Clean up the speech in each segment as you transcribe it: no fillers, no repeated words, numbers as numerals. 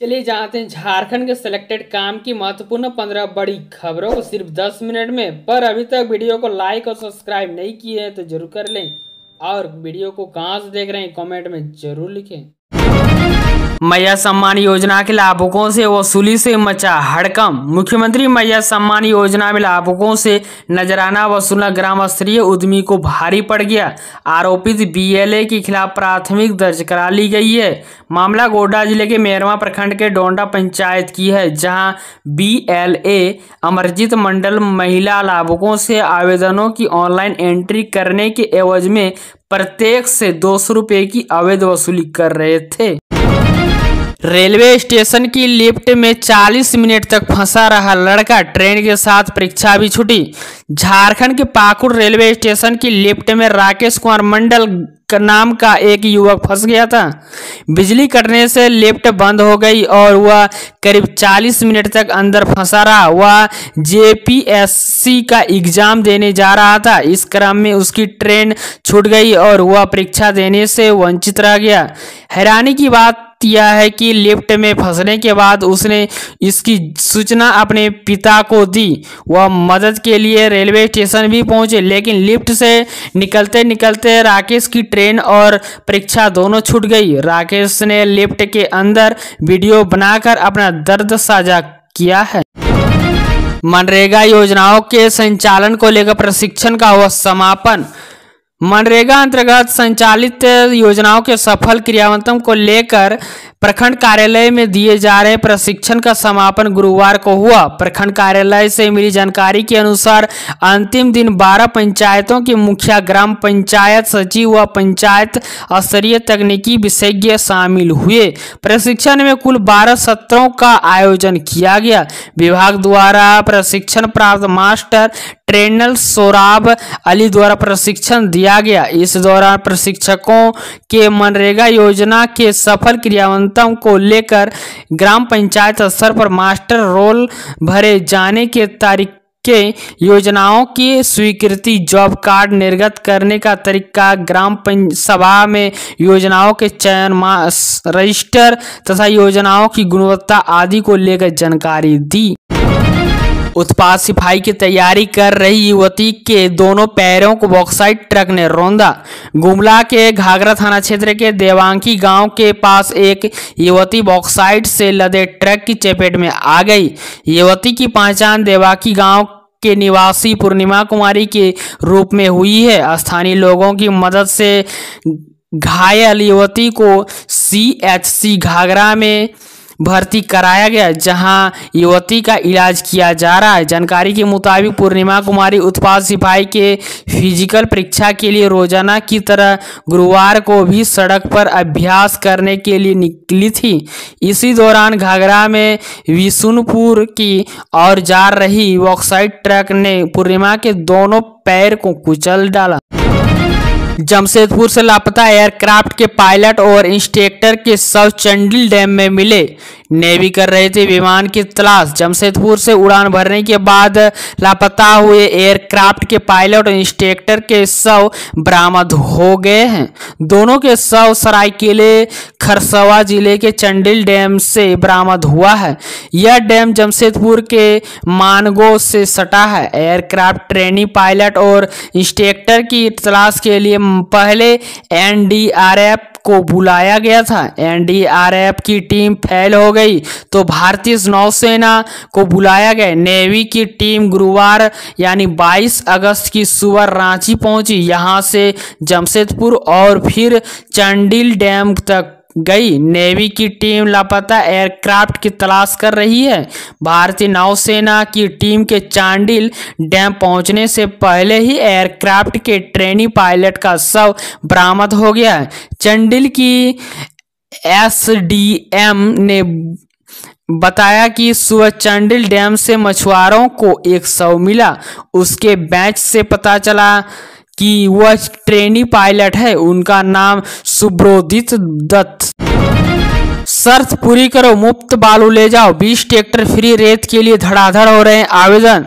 चलिए जानते हैं झारखंड के सिलेक्टेड काम की महत्वपूर्ण 15 बड़ी खबरों को सिर्फ 10 मिनट में। पर अभी तक वीडियो को लाइक और सब्सक्राइब नहीं किए हैं तो जरूर कर लें, और वीडियो को कहां से देख रहे हैं कमेंट में जरूर लिखें। मैया सम्मान योजना के लाभुकों से वसूली से मचा हड़कंप। मुख्यमंत्री मैया सम्मान योजना में लाभुकों से नजराना वसूलना ग्राम स्तरीय उद्यमी को भारी पड़ गया। आरोपित बीएलए के खिलाफ प्राथमिक दर्ज करा ली गई है। मामला गोड्डा जिले के मेरवा प्रखंड के डोंडा पंचायत की है, जहां बीएलए अमरजीत मंडल महिला लाभुकों से आवेदनों की ऑनलाइन एंट्री करने के एवज में प्रत्येक से 200 रुपये की अवैध वसूली कर रहे थे। रेलवे स्टेशन की लिफ्ट में 40 मिनट तक फंसा रहा लड़का, ट्रेन के साथ परीक्षा भी छूटी। झारखंड के पाकुड़ रेलवे स्टेशन की लिफ्ट में राकेश कुमार मंडल नाम का एक युवक फंस गया था। बिजली कटने से लिफ्ट बंद हो गई और वह करीब 40 मिनट तक अंदर फंसा रहा। वह जेपीएससी का एग्जाम देने जा रहा था। इस क्रम में उसकी ट्रेन छूट गई और वह परीक्षा देने से वंचित रह गया। हैरानी की बात यह है कि लिफ्ट में फंसने के बाद उसने इसकी सूचना अपने पिता को दी। वह मदद के लिए रेलवे स्टेशन भी पहुंचे, लेकिन लिफ्ट से निकलते निकलते राकेश की ट्रेन और परीक्षा दोनों छूट गई। राकेश ने लिफ्ट के अंदर वीडियो बनाकर अपना दर्द साझा किया है। मनरेगा योजनाओं के संचालन को लेकर प्रशिक्षण का हुआ समापन। मनरेगा अंतर्गत संचालित योजनाओं के सफल क्रियान्वयन को लेकर प्रखंड कार्यालय में दिए जा रहे प्रशिक्षण का समापन गुरुवार को हुआ। प्रखंड कार्यालय से मिली जानकारी के अनुसार अंतिम दिन 12 पंचायतों के मुखिया, ग्राम पंचायत सचिव व पंचायत स्तरीय तकनीकी विशेषज्ञ शामिल हुए। प्रशिक्षण में कुल 12 सत्रों का आयोजन किया गया। विभाग द्वारा प्रशिक्षण प्राप्त मास्टर ट्रेनर सोराब अली द्वारा प्रशिक्षण दिया गया। इस दौरान प्रशिक्षकों के मनरेगा योजना के सफल क्रियान्वयन को लेकर ग्राम पंचायत स्तर पर मास्टर रोल भरे जाने के तरीके, योजनाओं की स्वीकृति, जॉब कार्ड निर्गत करने का तरीका, ग्राम सभा में योजनाओं के चयन, रजिस्टर तथा योजनाओं की गुणवत्ता आदि को लेकर जानकारी दी। उत्पाद सिपाही की तैयारी कर रही युवती के दोनों पैरों को बॉक्साइट ट्रक ने रौंदा। गुमला के घाघरा थाना क्षेत्र के देवांकी गांव के पास एक युवती बॉक्साइट से लदे ट्रक की चपेट में आ गई। युवती की पहचान देवांकी गांव के निवासी पूर्णिमा कुमारी के रूप में हुई है। स्थानीय लोगों की मदद से घायल युवती को सीएचसी घाघरा में भर्ती कराया गया, जहां युवती का इलाज किया जा रहा है। जानकारी के मुताबिक पूर्णिमा कुमारी उत्पाद सिपाही के फिजिकल परीक्षा के लिए रोजाना की तरह गुरुवार को भी सड़क पर अभ्यास करने के लिए निकली थी। इसी दौरान घाघरा में विशुनपुर की ओर जा रही बॉक्साइट ट्रक ने पूर्णिमा के दोनों पैर को कुचल डाला। जमशेदपुर से लापता एयरक्राफ्ट के पायलट और इंस्ट्रक्टर के शव चंडिल डैम में मिले। नेवी कर रहे थे विमान की तलाश। जमशेदपुर से उड़ान भरने के बाद लापता हुए एयरक्राफ्ट के पायलट और इंस्ट्रक्टर के शव बरामद हो गए हैं। दोनों के शव सरायकेले खरसवा जिले के चंडिल डैम से बरामद हुआ है। यह डैम जमशेदपुर के मानगो से सटा है। एयरक्राफ्ट ट्रेनी पायलट और इंस्ट्रक्टर की तलाश के लिए पहले एनडीआरएफ को बुलाया गया था। एनडीआरएफ की टीम फेल हो गई तो भारतीय नौसेना को बुलाया गया। नेवी की टीम गुरुवार यानी 22 अगस्त की सुबह रांची पहुंची। यहां से जमशेदपुर और फिर चंडिल डैम तक गई। नेवी की टीम लापता एयरक्राफ्ट की तलाश कर रही है। भारतीय नौसेना की टीम के चांडिल डैम पहुंचने से पहले ही एयरक्राफ्ट के ट्रेनी पायलट का शव बरामद हो गया है। चंडिल की एसडीएम ने बताया कि सुबह चंडिल डैम से मछुआरों को एक शव मिला। उसके बैच से पता चला कि वह ट्रेनी पायलट है। उनका नाम सुब्रोदित दत्त। शर्त पूरी करो, मुफ्त बालू ले जाओ। 20 ट्रैक्टर फ्री रेत के लिए धड़ाधड़ हो रहे हैं आवेदन।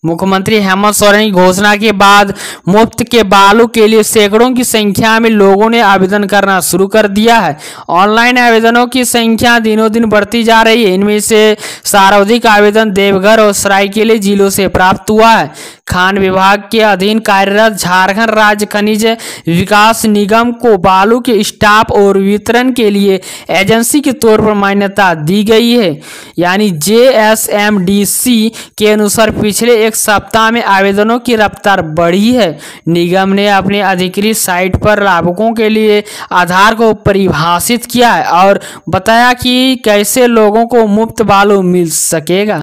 मुख्यमंत्री हेमंत सोरेन की घोषणा के बाद मुफ्त के बालू के लिए सैकड़ों की संख्या में लोगों ने आवेदन करना शुरू कर दिया है। ऑनलाइन आवेदनों की संख्या दिनों दिन बढ़ती जा रही है। इनमें से सर्वाधिक आवेदन देवघर और सरायकेला जिलों से प्राप्त हुआ है। खान विभाग के अधीन कार्यरत झारखंड राज्य खनिज विकास निगम को बालू के स्टाफ और वितरण के लिए एजेंसी के तौर पर मान्यता दी गई है। यानी JSMDC के अनुसार पिछले एक सप्ताह में आवेदनों की रफ्तार बढ़ी है। निगम ने अपनी अधिकृत साइट पर लाभुकों के लिए आधार को परिभाषित किया है और बताया कि कैसे लोगों को मुफ्त बालू मिल सकेगा।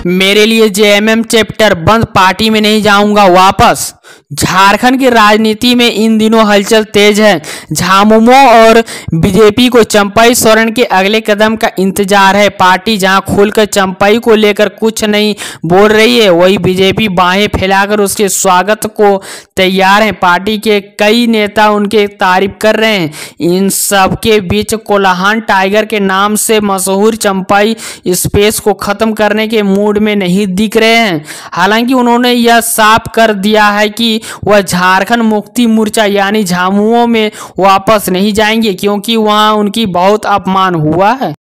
मेरे लिए JMM चैप्टर बंद, पार्टी में नहीं जाऊंगा वापस। झारखंड की राजनीति में इन दिनों हलचल तेज है। झामुमो और बीजेपी को चंपाई सोरेन के अगले कदम का इंतजार है। पार्टी जहां खुलकर चंपाई को लेकर कुछ नहीं बोल रही है, वही बीजेपी बाहें फैलाकर उसके स्वागत को तैयार है। पार्टी के कई नेता उनके तारीफ कर रहे हैं। इन सब के बीच कोल्हान टाइगर के नाम से मशहूर चंपाई स्पेस को खत्म करने के मूड में नहीं दिख रहे हैं। हालांकि उन्होंने यह साफ कर दिया है कि वह झारखंड मुक्ति मोर्चा यानी झामुमो में वापस नहीं जाएंगे, क्योंकि वहां उनकी बहुत अपमान हुआ है।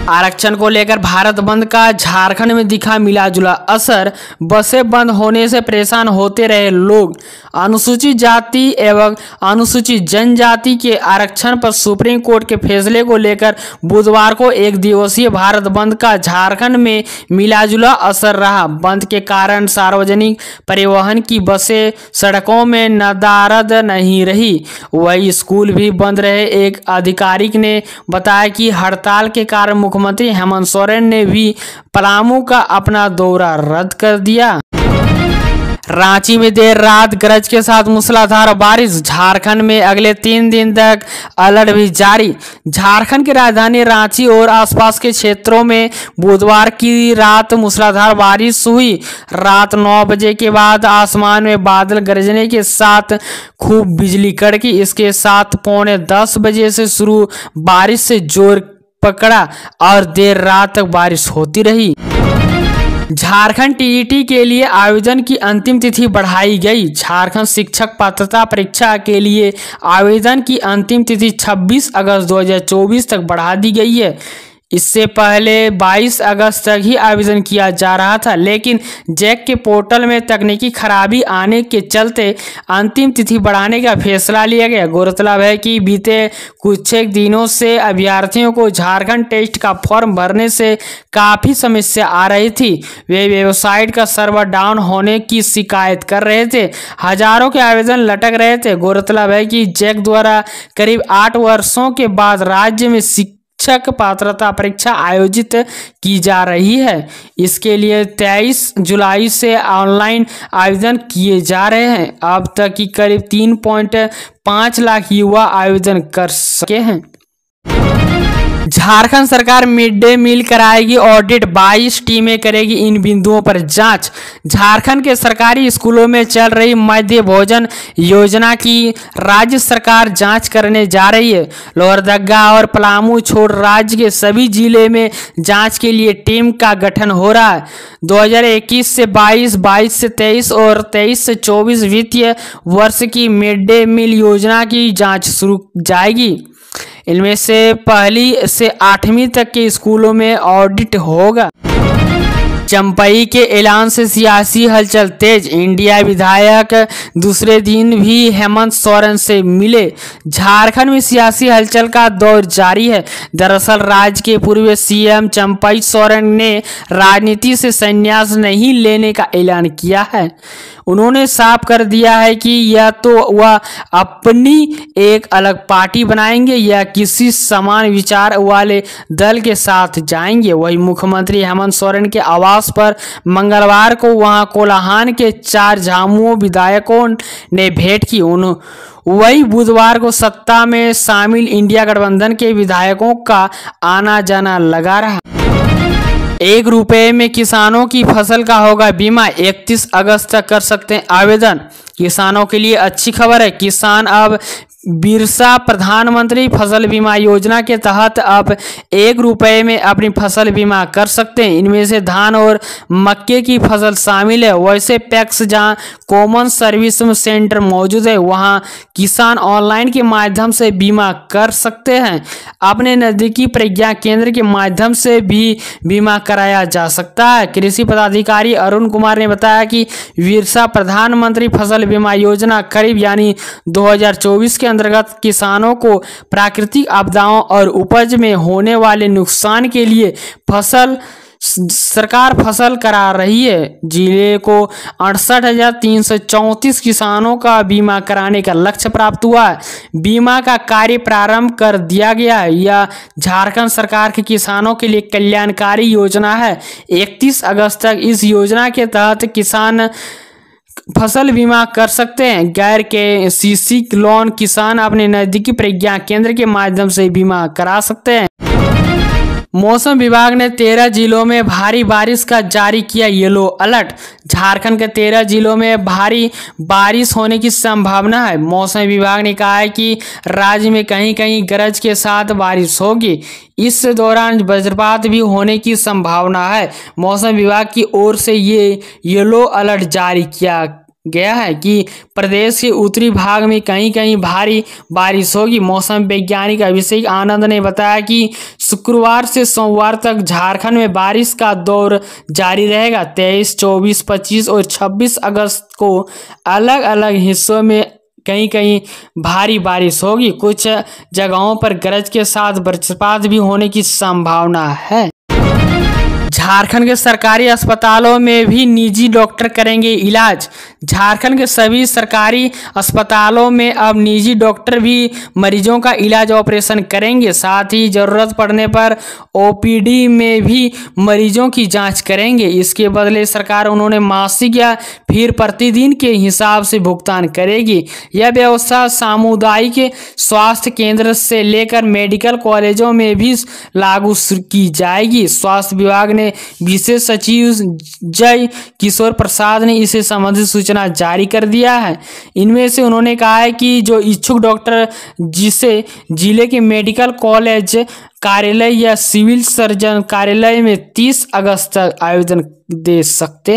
आरक्षण को लेकर भारत बंद का झारखंड में दिखा मिला जुला असर। बसें बंद होने से परेशान होते रहे लोग। अनुसूचित जाति एवं अनुसूचित जनजाति के आरक्षण पर सुप्रीम कोर्ट के फैसले को लेकर बुधवार को एक दिवसीय भारत बंद का झारखंड में मिला जुला असर रहा। बंद के कारण सार्वजनिक परिवहन की बसें सड़कों में नदारद नहीं रही, वही स्कूल भी बंद रहे। एक आधिकारिक ने बताया कि हड़ताल के कारण मुख्यमंत्री हेमंत सोरेन ने भी पलामू का अपना दौरा रद्द कर दिया। रांची में देर रात गरज के साथ मूसलाधार बारिश। झारखंड में अगले 3 दिन तक अलर्ट भी जारी। झारखंड की राजधानी रांची और आसपास के क्षेत्रों में बुधवार की रात मूसलाधार बारिश हुई। रात 9 बजे के बाद आसमान में बादल गरजने के साथ खूब बिजली कड़की। इसके साथ पौने 10 बजे से शुरू बारिश से जोर पकड़ा और देर रात तक बारिश होती रही। झारखंड TET के लिए आवेदन की अंतिम तिथि बढ़ाई गई। झारखंड शिक्षक पात्रता परीक्षा के लिए आवेदन की अंतिम तिथि 26 अगस्त 2024 तक बढ़ा दी गई है। इससे पहले 22 अगस्त तक ही आवेदन किया जा रहा था, लेकिन जैक के पोर्टल में तकनीकी खराबी आने के चलते अंतिम तिथि बढ़ाने का फैसला लिया गया। गौरतलब है कि बीते कुछ दिनों से अभ्यर्थियों को झारखंड टेस्ट का फॉर्म भरने से काफ़ी समस्या आ रही थी। वे वेबसाइट का सर्वर डाउन होने की शिकायत कर रहे थे। हजारों के आवेदन लटक रहे थे। गौरतलब है कि जैक द्वारा करीब 8 वर्षों के बाद राज्य में शिक्षक पात्रता परीक्षा आयोजित की जा रही है। इसके लिए 23 जुलाई से ऑनलाइन आवेदन किए जा रहे हैं। अब तक की करीब 3.5 लाख युवा आवेदन कर सके हैं। झारखंड सरकार मिड डे मील कराएगी ऑडिट, 22 टीमें करेगी इन बिंदुओं पर जांच। झारखंड के सरकारी स्कूलों में चल रही मध्य भोजन योजना की राज्य सरकार जांच करने जा रही है। लोहरदगा और पलामू छोड़ राज्य के सभी जिले में जांच के लिए टीम का गठन हो रहा है। 2021 से 22, 22 से 23 और 23 से 24 वित्तीय वर्ष की मिड डे मील योजना की जाँच शुरू जाएगी। इनमें से 1ली से 8वीं तक के स्कूलों में ऑडिट होगा। चंपई के ऐलान से सियासी हलचल तेज। इंडिया विधायक दूसरे दिन भी हेमंत सोरेन से मिले। झारखंड में सियासी हलचल का दौर जारी है। दरअसल राज्य के पूर्व CM चंपई सोरेन ने राजनीति से संन्यास नहीं लेने का ऐलान किया है। उन्होंने साफ कर दिया है कि या तो वह अपनी एक अलग पार्टी बनाएंगे या किसी समान विचार वाले दल के साथ जाएंगे। वही मुख्यमंत्री हेमंत सोरेन के आवास पर मंगलवार को वहां कोल्हान के 4 झामुमो विधायकों ने भेंट की। वही बुधवार को सत्ता में शामिल इंडिया गठबंधन के विधायकों का आना जाना लगा रहा। 1 रुपये में किसानों की फसल का होगा बीमा, 31 अगस्त तक कर सकते हैं आवेदन। किसानों के लिए अच्छी खबर है। किसान अब बिरसा प्रधानमंत्री फसल बीमा योजना के तहत अब 1 रुपये में अपनी फसल बीमा कर सकते हैं। इनमें से धान और मक्के की फसल शामिल है। वैसे पैक्स जहां कॉमन सर्विस सेंटर मौजूद है वहां किसान ऑनलाइन के माध्यम से बीमा कर सकते हैं। अपने नजदीकी प्रज्ञा केंद्र के माध्यम से भी बीमा कराया जा सकता है। कृषि पदाधिकारी अरुण कुमार ने बताया कि बिरसा प्रधानमंत्री फसल बीमा योजना खरीफ यानी 2024 के अंतर्गत किसानों को प्राकृतिक आपदाओं और उपज में होने वाले नुकसान के लिए सरकार फसल करा रही है। जिले को 68,334 किसानों का बीमा कराने का लक्ष्य प्राप्त हुआ है। बीमा का कार्य प्रारंभ कर दिया गया है। यह झारखंड सरकार के किसानों के लिए कल्याणकारी योजना है। 31 अगस्त तक इस योजना के तहत किसान फसल बीमा कर सकते हैं। गैर के सीसी लोन किसान अपने नजदीकी प्रज्ञा केंद्र के माध्यम से बीमा करा सकते हैं। मौसम विभाग ने 13 जिलों में भारी बारिश का जारी किया येलो अलर्ट। झारखंड के 13 जिलों में भारी बारिश होने की संभावना है। मौसम विभाग ने कहा है कि राज्य में कहीं कहीं गरज के साथ बारिश होगी। इस दौरान वज्रपात भी होने की संभावना है। मौसम विभाग की ओर से ये येलो अलर्ट जारी किया गया है कि प्रदेश के उत्तरी भाग में कहीं कहीं भारी बारिश होगी। मौसम वैज्ञानिक अभिषेक आनंद ने बताया कि शुक्रवार से सोमवार तक झारखंड में बारिश का दौर जारी रहेगा। 23, 24, 25 और 26 अगस्त को अलग अलग हिस्सों में कहीं कहीं भारी बारिश होगी। कुछ जगहों पर गरज के साथ वज्रपात भी होने की संभावना है। झारखंड के सरकारी अस्पतालों में भी निजी डॉक्टर करेंगे इलाज। झारखंड के सभी सरकारी अस्पतालों में अब निजी डॉक्टर भी मरीजों का इलाज ऑपरेशन करेंगे। साथ ही जरूरत पड़ने पर ओपीडी में भी मरीजों की जांच करेंगे। इसके बदले सरकार उन्होंने मासिक या फिर प्रतिदिन के हिसाब से भुगतान करेगी। यह व्यवस्था सामुदायिक स्वास्थ्य केंद्र से लेकर मेडिकल कॉलेजों में भी लागू की जाएगी। स्वास्थ्य विभाग ने विशेष सचिव जय किशोर प्रसाद ने इसे संबंधित सूचना जारी कर दिया है। इनमें से उन्होंने कहा है कि जो इच्छुक डॉक्टर जिसे जिले के मेडिकल कॉलेज कार्यालय या सिविल सर्जन कार्यालय में 30 अगस्त तक आवेदन दे सकते हैं।